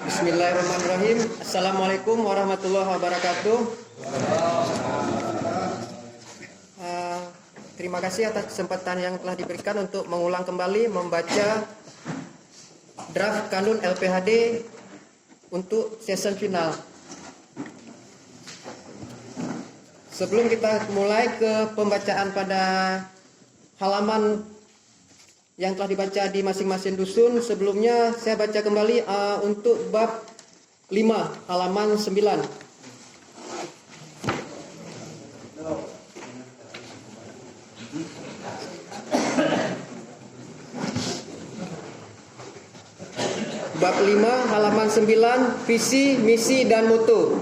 Bismillahirrahmanirrahim. Assalamualaikum warahmatullahi wabarakatuh. Terima kasih atas kesempatan yang telah diberikan untuk mengulang kembali membaca draft kanun LPHD untuk season final. Sebelum kita mulai ke pembacaan pada halaman yang telah dibaca di masing-masing dusun, sebelumnya saya baca kembali untuk bab 5 halaman 9. Bab 5 halaman 9, visi, misi dan mutu.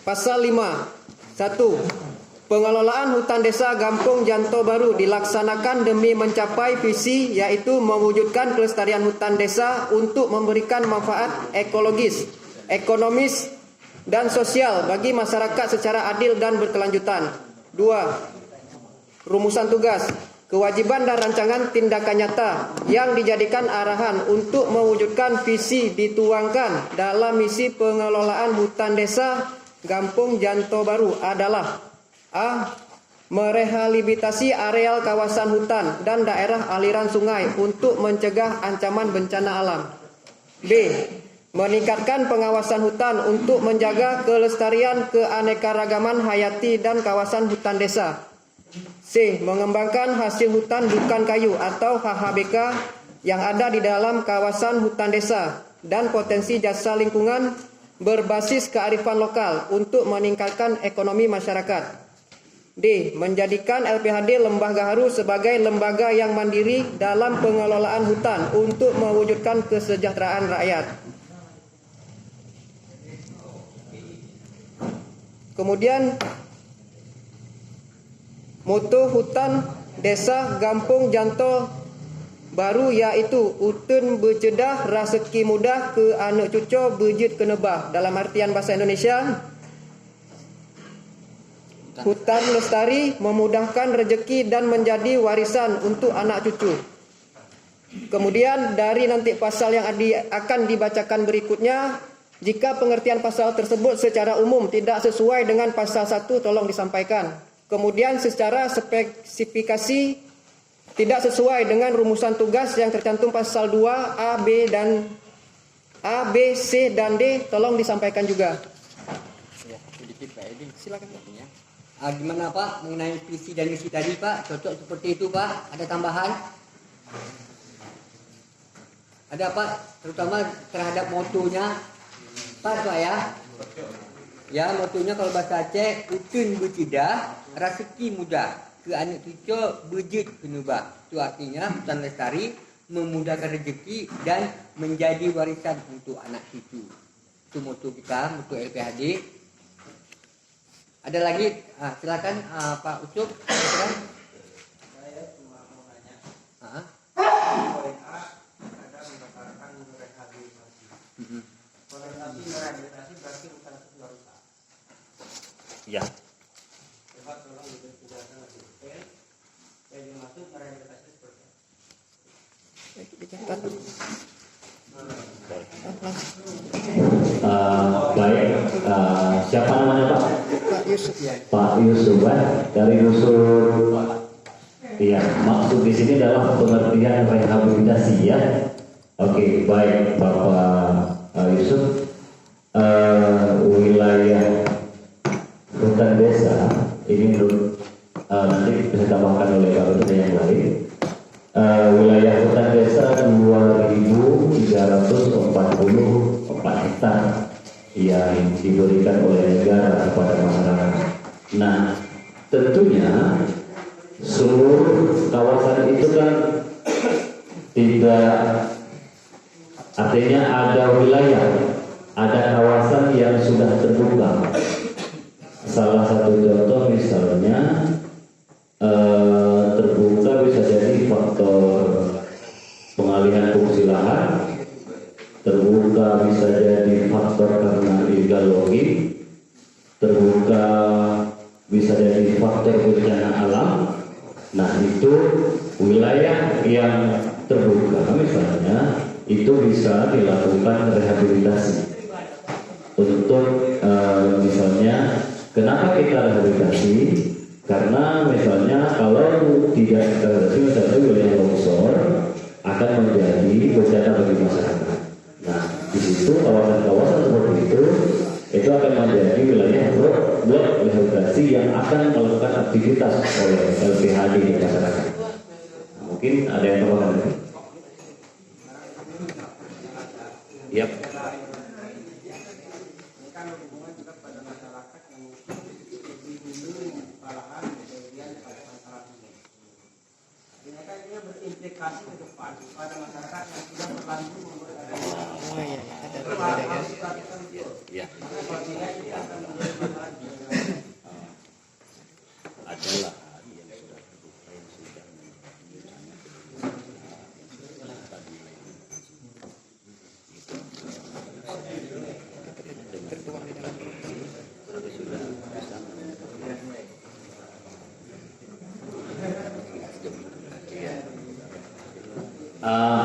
Pasal 5. 1. Pengelolaan hutan desa Gampung Janto Baru dilaksanakan demi mencapai visi, yaitu mewujudkan kelestarian hutan desa untuk memberikan manfaat ekologis, ekonomis, dan sosial bagi masyarakat secara adil dan berkelanjutan. 2. Rumusan tugas, kewajiban dan rancangan tindakan nyata yang dijadikan arahan untuk mewujudkan visi dituangkan dalam misi pengelolaan hutan desa Gampung Janto Baru adalah: A. Merehabilitasi areal kawasan hutan dan daerah aliran sungai untuk mencegah ancaman bencana alam. B. Meningkatkan pengawasan hutan untuk menjaga kelestarian keanekaragaman hayati dan kawasan hutan desa. C. Mengembangkan hasil hutan bukan kayu atau HHBK yang ada di dalam kawasan hutan desa dan potensi jasa lingkungan berbasis kearifan lokal untuk meningkatkan ekonomi masyarakat. D. Menjadikan LPHD Lembah Gaharu sebagai lembaga yang mandiri dalam pengelolaan hutan untuk mewujudkan kesejahteraan rakyat. Kemudian moto hutan desa Gampung Janto Baru yaitu utun bercedah raseki mudah ke anak cucu bejit ke nebah. Dalam artian bahasa Indonesia, hutan lestari memudahkan rezeki dan menjadi warisan untuk anak cucu. Kemudian dari nanti pasal yang akan dibacakan berikutnya, jika pengertian pasal tersebut secara umum tidak sesuai dengan pasal 1 tolong disampaikan. Kemudian secara spesifikasi tidak sesuai dengan rumusan tugas yang tercantum pasal 2 A, B, C dan D tolong disampaikan juga. Silakan. Gimana Pak mengenai visi dan misi tadi Pak? Cocok seperti itu Pak? Ada tambahan? Ada Pak? Terutama terhadap motonya Pak ya? Ya, motonya kalau bahasa Aceh, utun bercedah, raseki mudah, ke anak cucu bejit ke nebah. Itu artinya hutan lestari memudahkan rezeki dan menjadi warisan untuk anak cucu. Itu moto kita, moto LPHD. Ada lagi? Silakan Pak Ucup. Silakan. Saya cuma mau nanya. Boleh ada mengatakan rehabilitasi. Rehabilitasi berarti bukan sebuah rusak. Ya. Coba tolong dijelaskan lebih detail. Yang dimaksud merehabilitasi seperti apa? Baik. Siapa namanya Pak? Pak Yusuf. Pak Yusuf dari dusun. Iya. Maksud di sini adalah pengertian rehabilitasi ya. Oke, baik Bapak Yusuf. Wilayah hutan desa ini nanti bisa ditambahkan oleh Pak Ketua yang lain. Wilayah hutan desa 2.344 hektar yang diberikan oleh negara kepada masyarakat. Nah, tentunya seluruh kawasan itu kan tidak, artinya ada wilayah, ada kawasan yang sudah terbuka. Salah satu contoh misalnya terbuka bisa jadi faktor pengalihan fungsi lahan, terbuka bisa jadi faktor karena illegal logging, terbuka bisa jadi faktor bencana alam. Nah, itu wilayah yang terbuka misalnya itu bisa dilakukan rehabilitasi untuk misalnya kenapa kita rehabilitasi, karena misalnya kalau tidak rehabilitasi misalnya wilayah longsor akan menjadi bencana bagi masyarakat. Nah di situ kawasan-kawasan seperti itu akan menjadi wilayah blok rehabilitasi yang akan melakukan aktivitas oleh LPHD di masyarakat. Mungkin ada yang tambahkan? Yap. Berimplikasi ke depan pada masyarakat yang sudah terlanjur membuat Ya. Adalah yang sudah terbuka yang sudah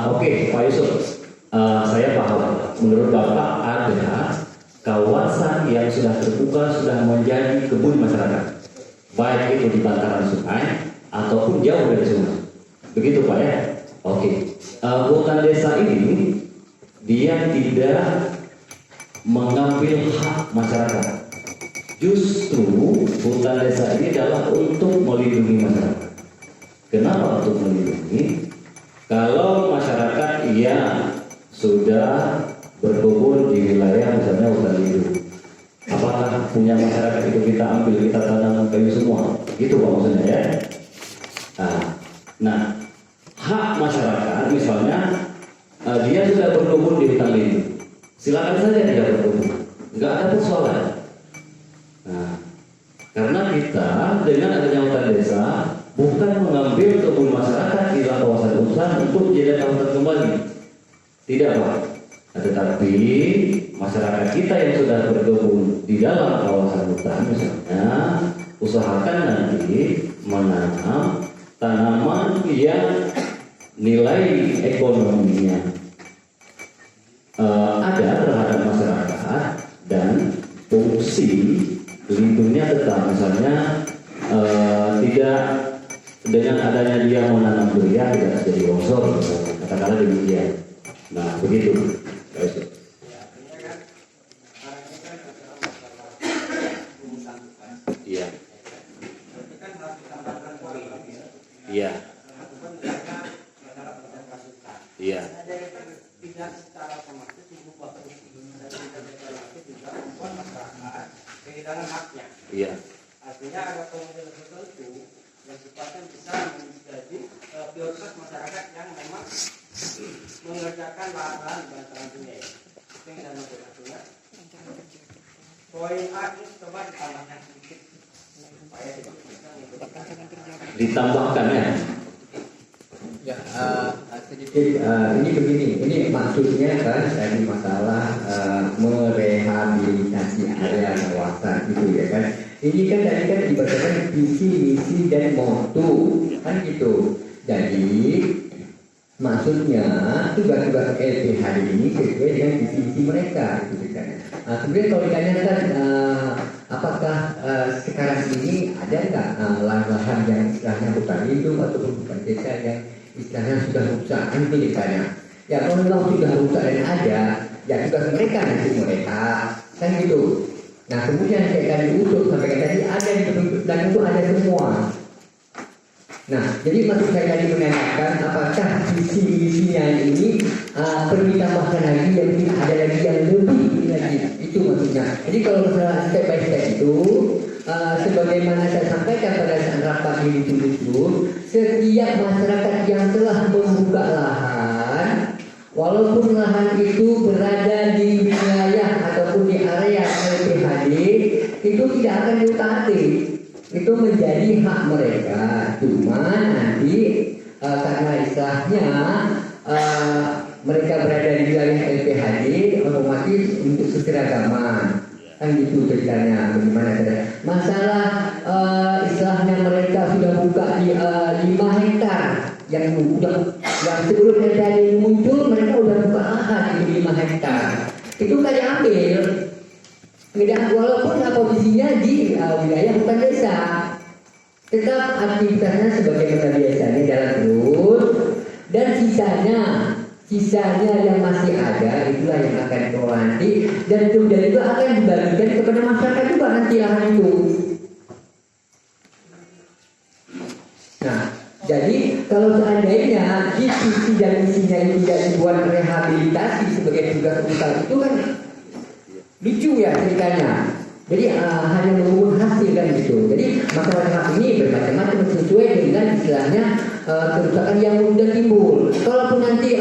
Oke, Pak Yusuf, saya paham. Menurut Bapak ada kawasan yang sudah terbuka sudah menjadi kebun masyarakat, baik itu di bantaran sungai ataupun jauh dari sungai. Begitu Pak ya? Oke. Hutan desa ini dia tidak mengambil hak masyarakat. Justru hutan desa ini adalah untuk melindungi masyarakat. Kenapa untuk melindungi? Kalau masyarakat sudah berkebun di wilayah misalnya hutan lindung, apakah punya masyarakat itu kita ambil, kita tanam kayu semua? Itu Pak maksudnya ya. Nah, hak masyarakat misalnya dia sudah berkebun di hutan lindung, silakan saja dia berkebun, nggak ada persoalan. Nah, karena kita dengan adanya hutan desa bukan mengambil kebun masyarakat di dalam kawasan hutan untuk menjadi kawasan kembali, tidak Pak. Tetapi masyarakat kita yang sudah berkebun di dalam kawasan hutan misalnya, usahakan nanti menanam tanaman yang nilai ekonominya ada terhadap masyarakat dan fungsi lindungnya tetap, misalnya tidak dengan adanya dia menanam durian tidak jadi longsor, katakanlah demikian. Nah begitu. Iya. Iya. Iya. Tidak secara otomatis mengubah juga membuat masyarakat kehilangan haknya. Iya. Artinya ada komodel tertentu yang sifatnya bisa menjadi prioritas masyarakat yang memang mengerjakan lahan bantaran sungai. Itu yang saya maksudkan. Poin A ini coba ditambahkan sedikit supaya ditambahkan ya. Ya, sedikit ini begini, ini maksudnya kan dari masalah merehabilitasi area kawasan gitu ya kan. Ini kan tadi kan dibacakan visi, misi dan mutu kan gitu. Jadi maksudnya tugas-tugas LPHD ini sesuai dengan visi misi mereka gitu kan. Kemudian kalau ditanyakan apakah sekarang ini ada nggak lahan-lahan yang istilahnya bukan lindung ataupun bukan desa yang istilahnya sudah rusak, nanti ditanya. Ya kalau memang sudah rusak dan ada, ya tugas mereka nanti mereka kan gitu. Nah kemudian kayak tadi usul sampai tadi ada di dan itu ada semua. Nah jadi maksud saya tadi menanyakan apakah visi misinya ini perlu ditambahkan lagi yang mungkin ada lagi yang lebih lagi, itu maksudnya. Jadi kalau masalah step by step itu sebagaimana saya sampaikan pada saat rapat ini itu, setiap masyarakat yang telah membuka lahan, walaupun lahan itu berada di wilayah ataupun di area LPHD, itu tidak akan diutak-atik. Itu menjadi hak mereka. Cuma nanti karena istilahnya mereka berada di wilayah LPHD, otomatis untuk keseragaman. Kan gitu ceritanya, bagaimana masalah istilahnya mereka sudah buka di 5 hektar yang sebelum RPAD muncul mereka sudah buka lahan di 5 hektar. Itu kan diambil. Walaupun posisinya di wilayah hutan desa, tetap aktivitasnya sebagaimana biasanya jalan terus, dan sisanya yang masih ada itulah yang akan dikelola nanti, dan kemudian itu akan dibagikan kepada masyarakat juga nanti lahan itu. Nah, jadi kalau seandainya di sisi dan misinya ini tidak dibuat rehabilitasi sebagai tugas utama itu kan lucu ya ceritanya. Jadi hanya mengumpul hasil kan gitu. Jadi masyarakat ini bermacam-macam sesuai dengan istilahnya kerusakan yang sudah timbul. Kalaupun nanti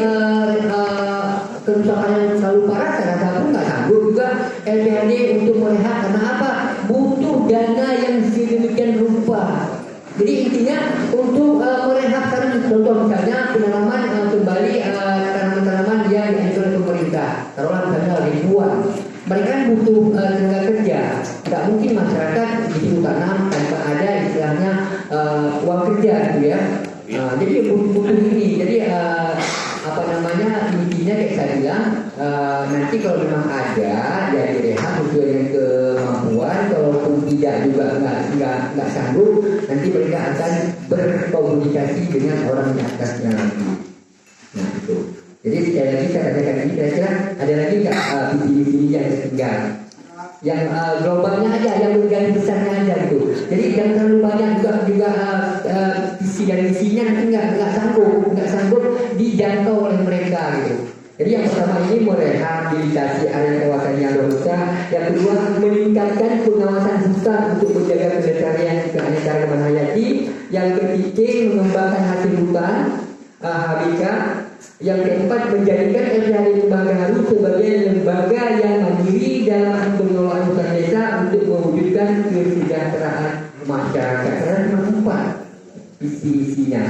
kerusakan yang terlalu parah, saya rasa pun nggak sanggup juga LPAD untuk melihat karena apa? Butuh dana yang sedemikian rupa. Jadi intinya untuk merehab karena contoh misalnya penanaman kembali tanaman-tanaman yang dianjurkan oleh pemerintah, taruhlah misalnya ribuan. Mereka butuh tenaga kerja. Tidak mungkin masyarakat disuruh tanam tanpa ada istilahnya uang kerja gitu ya. Jadi butuh ini. Jadi intinya kayak saya bilang nanti kalau memang ada ya direhab sesuai dengan kemampuan. Kalaupun tidak juga nggak sanggup, nanti mereka akan berkomunikasi dengan orang di atasnya nanti. Nah itu. Jadi sekali lagi saya katakan ini kira-kira ada lagi nggak visi-visi yang tertinggal? Yang globalnya aja, yang garis besarnya aja gitu. Jadi yang terlalu banyak juga visi dan misinya nanti nggak sanggup dijangkau oleh mereka gitu. Jadi yang pertama ini merehabilitasi area kawasan yang rusak. Yang kedua meningkatkan pengawasan hutan untuk menjaga kelestarian keanekaragaman hayati. Yang ketiga mengembangkan hasil hutan habitat. Yang keempat menjadikan LPAD Tembagaharu sebagai lembaga yang mandiri dalam pengelolaan hutan desa untuk mewujudkan kesejahteraan masyarakat. Karena empat visi-visinya.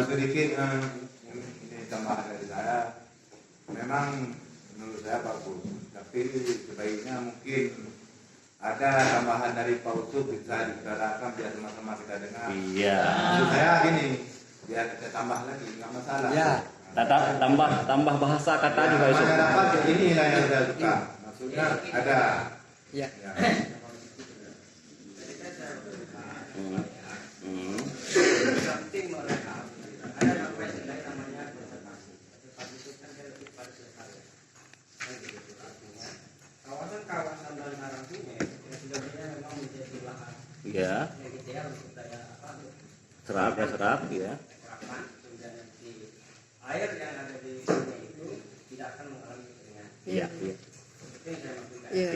Sedikit ini tambahan dari saya, memang menurut saya bagus, tapi sebaiknya mungkin ada tambahan dari Pak Usuk bisa dibicarakan biar sama-sama kita dengar. Iya. Maksud saya gini, biar kita tambah lagi, nggak masalah. Ya. Tambah bahasa kata juga itu. Masyarakat inilah yang saya suka. Maksudnya ada. Ya. Ya. penting merehab. Ada namanya istilah namanya konservasi. Konservasi itu kan lebih pada konservasi. Artinya kawasan-kawasan bantaran sungai yang sebenarnya memang menjadi lahan. Iya. Gitu ya untuk daya apa? Serap ya. Serapan kemudian nanti air yang ada di sungai itu tidak akan mengalami kekeringan. Iya. Itu yang saya maksudkan. Iya.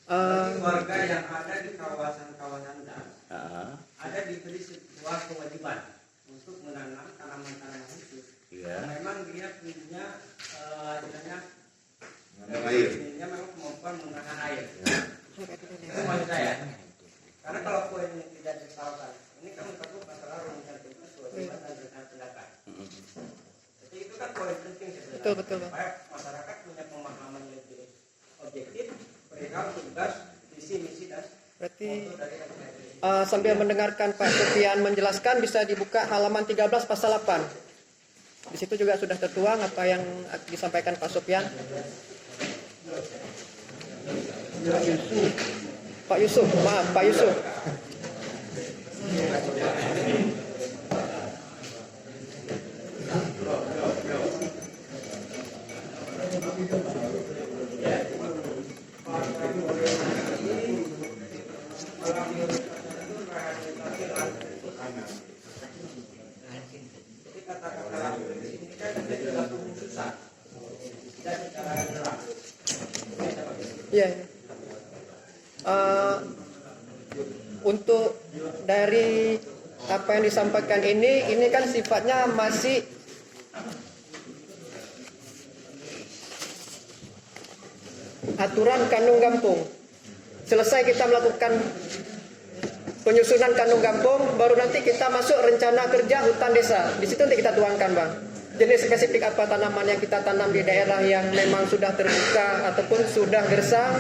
Bagi warga yang ada di kawasan-kawasan dan ada diberi sebuah kewajiban untuk menanam tanaman-tanaman khusus. Iya. Memang dia punya istilahnya Air. dia memang kemampuan menggunakan air. Itu maksud saya. Karena kalau poin ini tidak ditawarkan, ini kan menyangkut masalah rumuskan tugas, kewajiban dan rencana tindakan. Jadi itu kan poin penting sebenarnya. Betul. Supaya masyarakat punya pemahaman lebih objektif perihal tugas, visi, misi dan Berarti moto dari LPAD. sambil mendengarkan Pak Sofian menjelaskan bisa dibuka halaman 13 pasal 8. Di situ juga sudah tertuang apa yang disampaikan Pak Sofian. Pak Yusuf. Jadi kata-kata ini kan menjadi satu khususan tidak secara jelas. Iya. Untuk dari apa yang disampaikan ini kan sifatnya masih aturan kandung kampung. Selesai kita melakukan penyusunan kandung kampung, baru nanti kita masuk rencana kerja hutan desa. Di situ nanti kita tuangkan, Bang. jenis spesifik apa tanaman yang kita tanam di daerah yang memang sudah terbuka ataupun sudah gersang,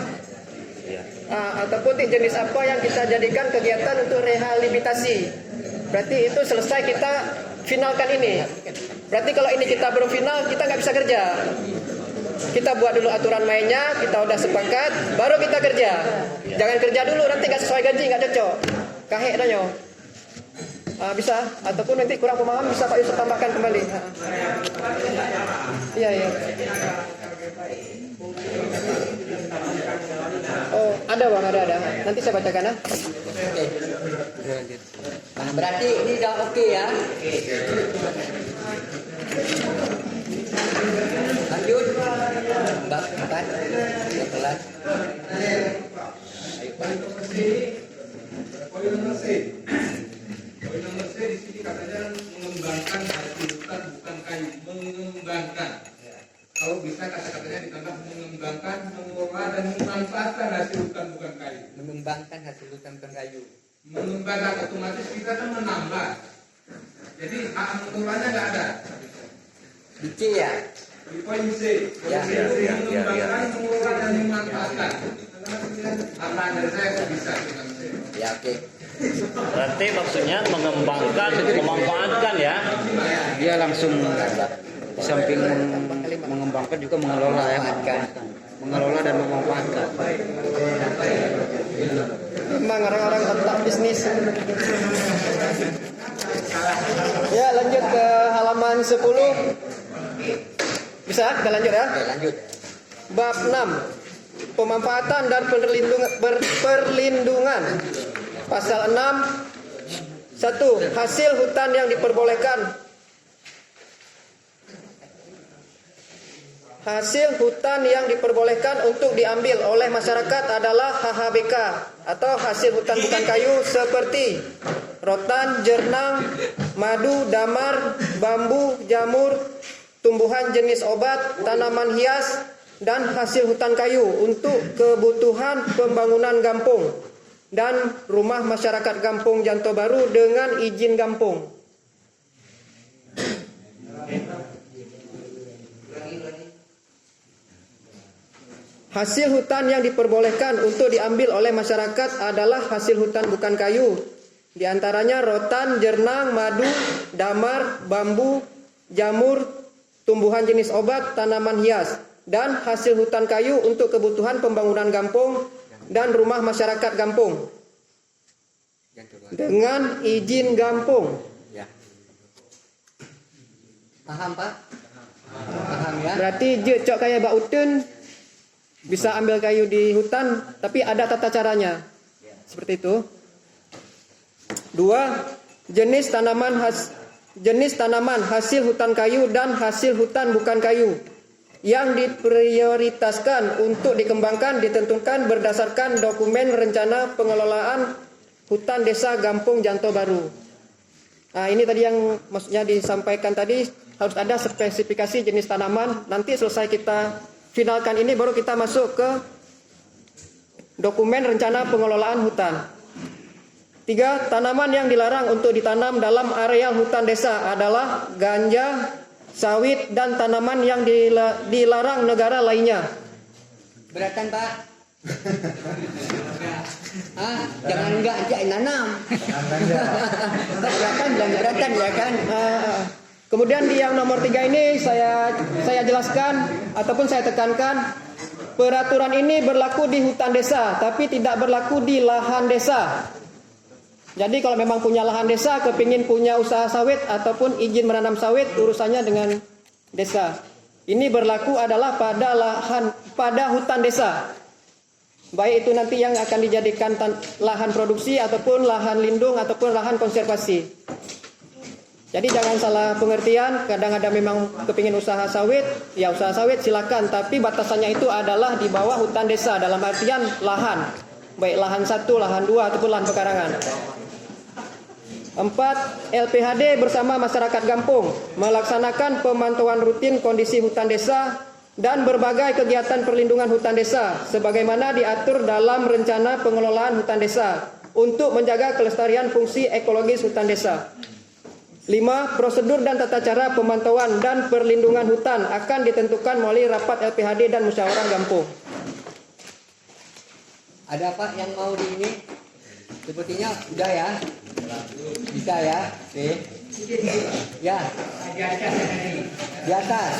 ataupun jenis apa yang kita jadikan kegiatan untuk rehabilitasi. Berarti itu selesai kita finalkan ini. Berarti kalau ini kita belum final, kita nggak bisa kerja. Kita buat dulu aturan mainnya, kita udah sepakat, baru kita kerja. Jangan kerja dulu, nanti nggak sesuai gaji, nggak cocok. Kahek danyo. Bisa, ataupun nanti kurang pemahaman bisa Pak Yusuf tambahkan kembali. Iya, iya. Oh, ada bang, ada. Nanti saya bacakan ya. Oke. Nah, berarti ini udah oke ya. Lanjut. Bab 4. Kelas. Poin nomor C di sini katanya mengembangkan hasil hutan bukan kayu. Mengembangkan. Kalau bisa kata-katanya ditambah mengembangkan, mengelola dan memanfaatkan hasil hutan bukan kayu. Mengembangkan hasil hutan bukan kayu. Mengembangkan otomatis kita kan menambah. Jadi hak mengelolanya nggak ada. Di C ya. Di poin C. Ya. Mengembangkan, mengelola dan memanfaatkan. Apa dari saya kok bisa? Ya oke. Berarti maksudnya mengembangkan, memanfaatkan ya. Dia langsung di samping mengembangkan juga mengelola ya, mengelola dan memanfaatkan. Memang orang-orang otak bisnis. Ya, lanjut ke halaman 10. Bisa kita lanjut ya? Oke, lanjut. Bab 6. Pemanfaatan dan perlindungan. Pasal 6. 1. Hasil hutan yang diperbolehkan. Hasil hutan yang diperbolehkan untuk diambil oleh masyarakat adalah HHBK atau hasil hutan bukan kayu seperti rotan, jernang, madu, damar, bambu, jamur, tumbuhan jenis obat, tanaman hias, dan hasil hutan kayu untuk kebutuhan pembangunan kampung dan rumah masyarakat Kampung Janto Baru dengan izin kampung. Hasil hutan yang diperbolehkan untuk diambil oleh masyarakat adalah hasil hutan bukan kayu. Di antaranya rotan, jernang, madu, damar, bambu, jamur, tumbuhan jenis obat, tanaman hias, dan hasil hutan kayu untuk kebutuhan pembangunan kampung dan rumah masyarakat kampung dengan izin kampung. Ya. Paham Pak? Paham ya? Berarti je cok kayak bak utun bisa ambil kayu di hutan, tapi ada tata caranya. Seperti itu. 2. Jenis tanaman hasil hutan kayu dan hasil hutan bukan kayu yang diprioritaskan untuk dikembangkan ditentukan berdasarkan dokumen rencana pengelolaan hutan desa Kampung Janto Baru. Nah, ini tadi yang maksudnya disampaikan tadi, harus ada spesifikasi jenis tanaman. Nanti selesai kita finalkan ini baru kita masuk ke dokumen rencana pengelolaan hutan. 3. Tanaman yang dilarang untuk ditanam dalam areal hutan desa adalah ganja, sawit, dan tanaman yang dilarang negara lainnya. Beratan Pak? Jangan enggak nanam. Beratan bilang beratan ya kan? Kemudian di yang nomor 3 ini saya jelaskan ataupun saya tekankan, peraturan ini berlaku di hutan desa tapi tidak berlaku di lahan desa. Jadi kalau memang punya lahan desa, kepingin punya usaha sawit ataupun izin menanam sawit, urusannya dengan desa. Ini berlaku adalah pada hutan desa. Baik itu nanti yang akan dijadikan lahan produksi ataupun lahan lindung ataupun lahan konservasi. Jadi jangan salah pengertian, kadang ada memang kepingin usaha sawit, ya usaha sawit silakan, tapi batasannya itu adalah di bawah hutan desa dalam artian lahan, baik lahan 1, lahan 2 ataupun lahan pekarangan. 4. LPHD bersama masyarakat kampung melaksanakan pemantauan rutin kondisi hutan desa dan berbagai kegiatan perlindungan hutan desa sebagaimana diatur dalam rencana pengelolaan hutan desa untuk menjaga kelestarian fungsi ekologis hutan desa. 5. Prosedur dan tata cara pemantauan dan perlindungan hutan akan ditentukan melalui rapat LPHD dan musyawarah Gampung. Ada Pak yang mau di ini? Sepertinya udah ya. Bisa ya? Oke. Ya. Di atas.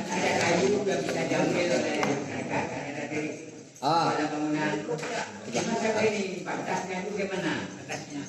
Ada kayu yang bisa diambil oleh masyarakat. Ada dari Ah. bangunan. Cuma ini batasnya itu gimana? Atasnya.